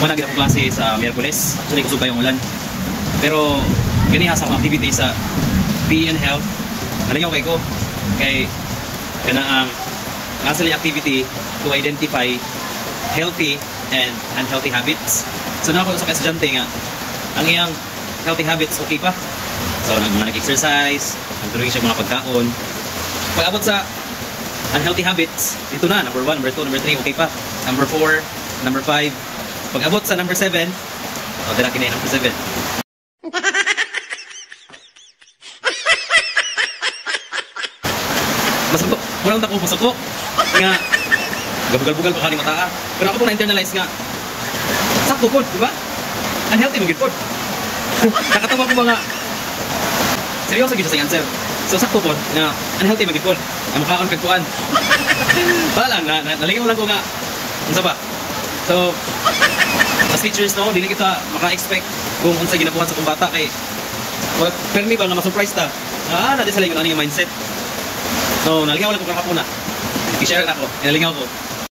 Wala gid ako klase sa Miyerkules. Actually kusog pa yung ulan. Pero gani ha sa mga activity sa PE and Health. Nalingaw kay ko kay kana ang nasa activity to identify healthy and unhealthy habits. So na ako sa estudyante nga ang iyang healthy habits okay pa. So nag-exercise, nagtuloy siya mga pagkaon. Pag abot sa unhealthy habits, dito na, number 1, number 2, number 3, okay pa. Number 4, number 5. Pag abot sa number 7, dala kinay number 7. Mas walang tako pasok ko. Nga, gabugal-bugal pa ka ni mata. Pero ako po na-internalize nga, sakto po, di ba? Unhealthy magiging po. Nakatawa ko mga, seryoso gito sa answer. So sakto po, na unhealthy magiging po. Ang mukhaan kagpuan. Balang, nalingaw lang ko nga, ano ba? So, as teachers, no, hindi kita maka-expect kung unsa ginabuhat sa kong bata kay pero may ba nga ma-surprise ta? Natin sa lang yung mindset. So, nalingaw lang ko kakapuna. I-share ako, nalingaw ko.